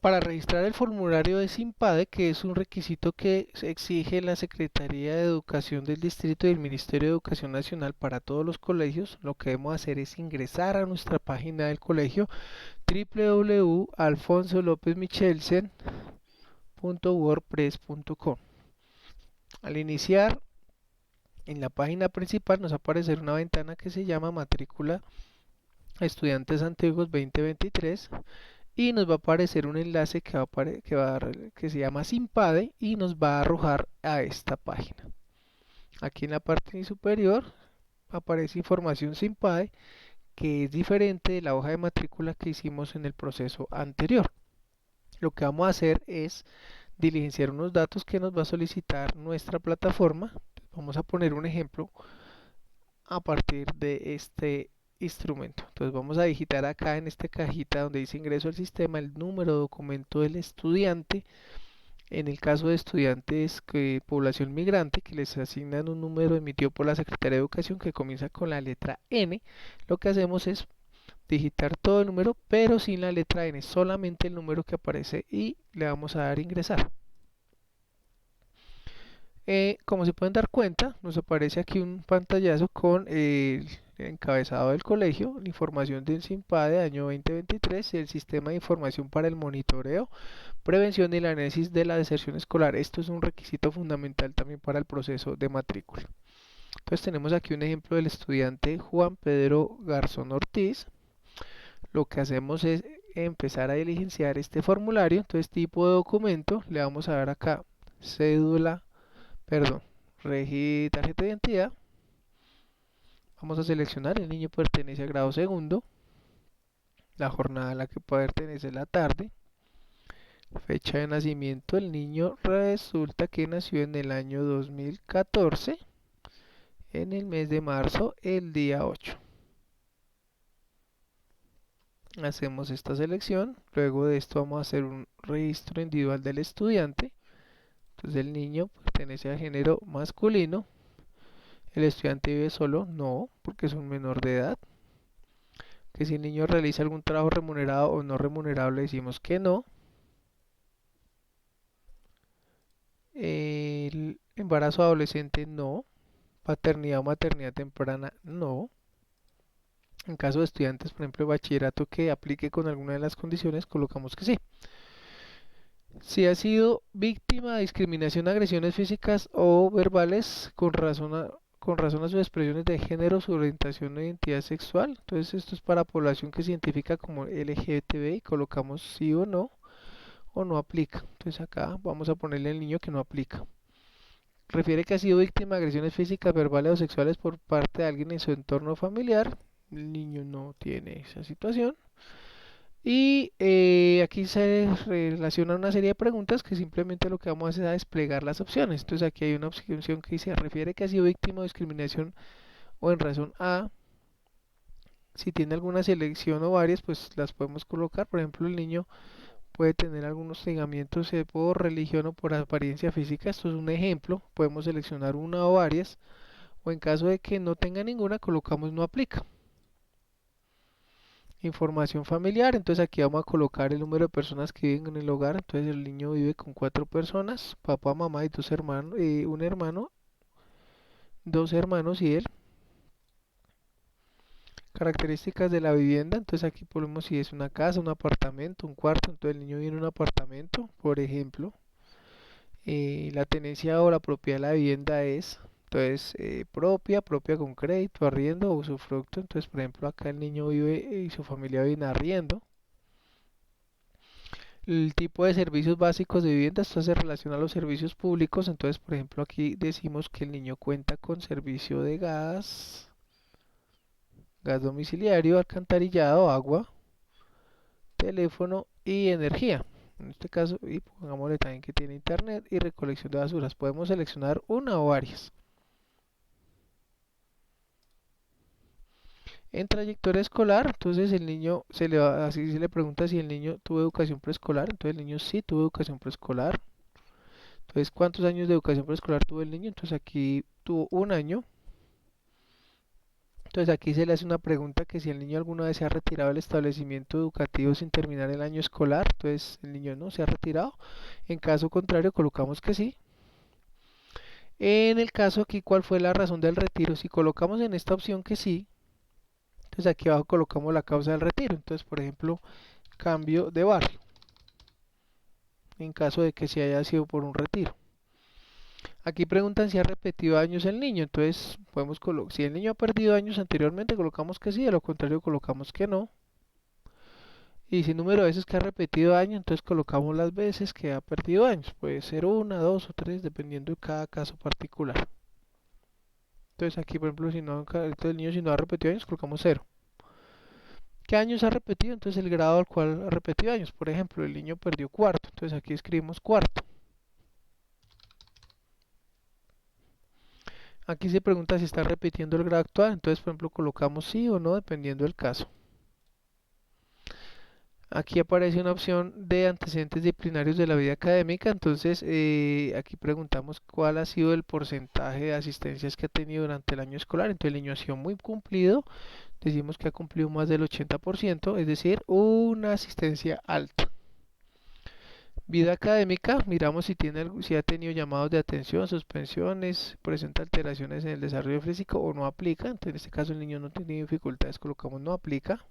Para registrar el formulario de SIMPADE, que es un requisito que se exige la Secretaría de Educación del Distrito y el Ministerio de Educación Nacional para todos los colegios, lo que debemos hacer es ingresar a nuestra página del colegio www.alfonsolopezmichelsen.wordpress.com. Al iniciar, en la página principal nos va a aparecer una ventana que se llama Matrícula Estudiantes Antiguos 2023 y nos va a aparecer un enlace que se llama Simpade y nos va a arrojar a esta página. Aquí en la parte superior aparece información Simpade, que es diferente de la hoja de matrícula que hicimos en el proceso anterior. Lo que vamos a hacer es diligenciar unos datos que nos va a solicitar nuestra plataforma. Vamos a poner un ejemplo a partir de este instrumento. Entonces vamos a digitar acá en esta cajita donde dice ingreso al sistema el número de documento del estudiante. En el caso de estudiantes población migrante, que les asignan un número emitido por la Secretaría de Educación que comienza con la letra N, lo que hacemos es digitar todo el número pero sin la letra N, solamente el número que aparece, y le vamos a dar ingresar. Como se pueden dar cuenta, nos aparece aquí un pantallazo con el encabezado del colegio, la información del SIMPADE año 2023, el sistema de información para el monitoreo, prevención y el análisis de la deserción escolar. Esto es un requisito fundamental también para el proceso de matrícula. Entonces tenemos aquí un ejemplo del estudiante Juan Pedro Garzón Ortiz. Lo que hacemos es empezar a diligenciar este formulario. Entonces tipo de documento, le vamos a dar acá cédula, tarjeta de identidad. Vamos a seleccionar, el niño pertenece a grado segundo, la jornada a la que pertenece la tarde, fecha de nacimiento, el niño resulta que nació en el año 2014, en el mes de marzo, el día 8. Hacemos esta selección, luego de esto vamos a hacer un registro individual del estudiante. Entonces el niño pertenece a género masculino. ¿El estudiante vive solo? No, porque es un menor de edad. Que si el niño realiza algún trabajo remunerado o no remunerado, le decimos que no. El embarazo adolescente, no. Paternidad o maternidad temprana, no. En caso de estudiantes, por ejemplo, de bachillerato que aplique con alguna de las condiciones, colocamos que sí. Si ha sido víctima de discriminación, agresiones físicas o verbales con razón a sus expresiones de género, su orientación o identidad sexual. Entonces esto es para población que se identifica como LGBTB y colocamos sí o no aplica. Entonces acá vamos a ponerle al niño que no aplica. Refiere que ha sido víctima de agresiones físicas, verbales o sexuales por parte de alguien en su entorno familiar. El niño no tiene esa situación. Y aquí se relaciona una serie de preguntas que simplemente lo que vamos a hacer es a desplegar las opciones. Entonces aquí hay una opción que dice, refiere que ha sido víctima de discriminación o en razón a. Si tiene alguna selección o varias, pues las podemos colocar. Por ejemplo, el niño puede tener algunos hostigamientos por religión o por apariencia física. Esto es un ejemplo. Podemos seleccionar una o varias. O en caso de que no tenga ninguna, colocamos no aplica. Información familiar, entonces aquí vamos a colocar el número de personas que viven en el hogar. Entonces el niño vive con 4 personas, papá, mamá y dos hermanos, un hermano, dos hermanos y él. Características de la vivienda, entonces aquí ponemos si es una casa, un apartamento, un cuarto. Entonces el niño vive en un apartamento, por ejemplo. La tenencia o la propiedad de la vivienda es, entonces, propia con crédito, arriendo o usufructo. Entonces, por ejemplo, acá el niño vive y su familia vive en arriendo. El tipo de servicios básicos de vivienda, esto se relaciona a los servicios públicos. Entonces, por ejemplo, aquí decimos que el niño cuenta con servicio de gas domiciliario, alcantarillado, agua, teléfono y energía. En este caso, y pongámosle también que tiene internet y recolección de basuras. Podemos seleccionar una o varias. En trayectoria escolar, entonces el niño así se le pregunta si el niño tuvo educación preescolar. Entonces el niño sí tuvo educación preescolar. Entonces, ¿cuántos años de educación preescolar tuvo el niño? Entonces aquí tuvo un año. Entonces aquí se le hace una pregunta que si el niño alguna vez se ha retirado del establecimiento educativo sin terminar el año escolar, entonces el niño no se ha retirado. En caso contrario colocamos que sí. En el caso aquí, ¿cuál fue la razón del retiro? Si colocamos en esta opción que sí, entonces aquí abajo colocamos la causa del retiro. Entonces, por ejemplo, cambio de barrio, en caso de que sí haya sido por un retiro. Aquí preguntan si ha repetido años el niño, entonces podemos colocar, si el niño ha perdido años anteriormente, colocamos que sí, de lo contrario colocamos que no. Y si número de veces que ha repetido años, entonces colocamos las veces que ha perdido años. Puede ser una, dos o tres, dependiendo de cada caso particular. Entonces aquí, por ejemplo, si no, entonces el niño si no ha repetido años, colocamos cero. ¿Qué años ha repetido? Entonces el grado al cual ha repetido años. Por ejemplo, el niño perdió cuarto, entonces aquí escribimos cuarto. Aquí se pregunta si está repitiendo el grado actual, entonces por ejemplo colocamos sí o no dependiendo del caso. Aquí aparece una opción de antecedentes disciplinarios de la vida académica, entonces aquí preguntamos cuál ha sido el porcentaje de asistencias que ha tenido durante el año escolar. Entonces el niño ha sido muy cumplido, decimos que ha cumplido más del 80%, es decir, una asistencia alta. Vida académica, miramos si ha tenido llamados de atención, suspensiones, presenta alteraciones en el desarrollo físico o no aplica. Entonces, en este caso el niño no tiene dificultades, colocamos no aplica.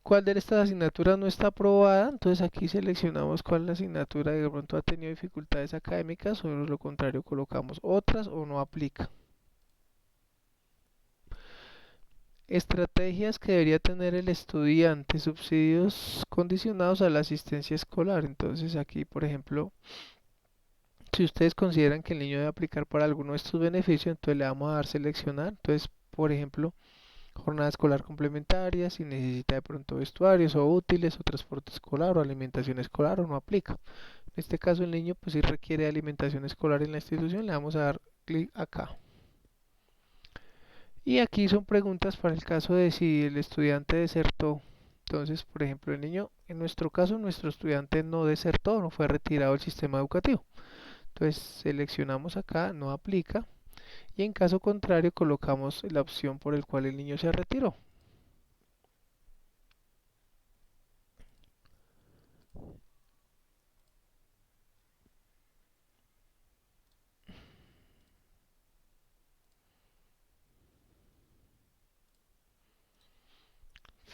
¿Cuál de estas asignaturas no está aprobada? Entonces aquí seleccionamos cuál es la asignatura que de pronto ha tenido dificultades académicas o de lo contrario colocamos otras o no aplica. Estrategias que debería tener el estudiante, subsidios condicionados a la asistencia escolar. Entonces aquí, por ejemplo, si ustedes consideran que el niño debe aplicar para alguno de estos beneficios, entonces le vamos a dar seleccionar. Entonces, por ejemplo, jornada escolar complementaria, si necesita de pronto vestuarios o útiles o transporte escolar o alimentación escolar o no aplica. En este caso el niño pues si requiere alimentación escolar en la institución, le vamos a dar clic acá. Y aquí son preguntas para el caso de si el estudiante desertó. Entonces, por ejemplo, el niño, en nuestro caso, nuestro estudiante no desertó, no fue retirado del sistema educativo. Entonces, seleccionamos acá, no aplica. Y en caso contrario, colocamos la opción por el cual el niño se retiró.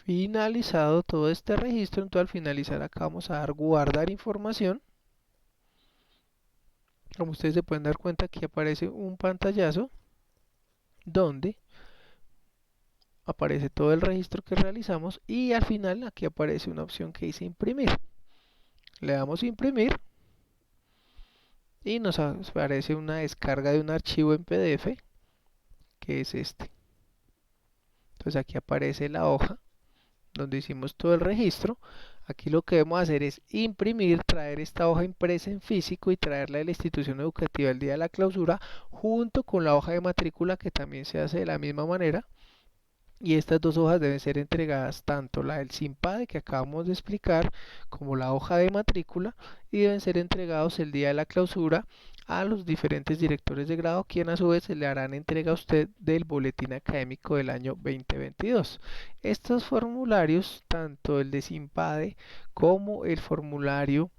Finalizado todo este registro, entonces al finalizar acá vamos a dar guardar información. Como ustedes se pueden dar cuenta, aquí aparece un pantallazo donde aparece todo el registro que realizamos y al final aquí aparece una opción que dice imprimir. Le damos imprimir y nos aparece una descarga de un archivo en PDF que es este. Entonces aquí aparece la hoja donde hicimos todo el registro. Aquí lo que debemos hacer es imprimir, traer esta hoja impresa en físico y traerla de la institución educativa el día de la clausura junto con la hoja de matrícula que también se hace de la misma manera. Y estas dos hojas deben ser entregadas tanto la del SIMPADE que acabamos de explicar como la hoja de matrícula y deben ser entregados el día de la clausura a los diferentes directores de grado, quien a su vez se le harán entrega a usted del boletín académico del año 2022. Estos formularios, tanto el de SIMPADE como el formulario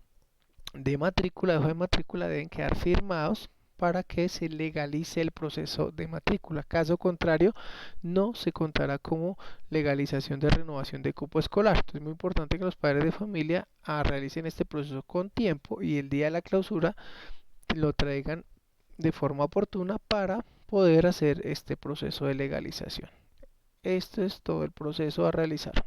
de matrícula, de hoja de matrícula, deben quedar firmados para que se legalice el proceso de matrícula. Caso contrario, no se contará como legalización de renovación de cupo escolar. Entonces es muy importante que los padres de familia realicen este proceso con tiempo y el día de la clausura lo traigan de forma oportuna para poder hacer este proceso de legalización. Este es todo el proceso a realizar.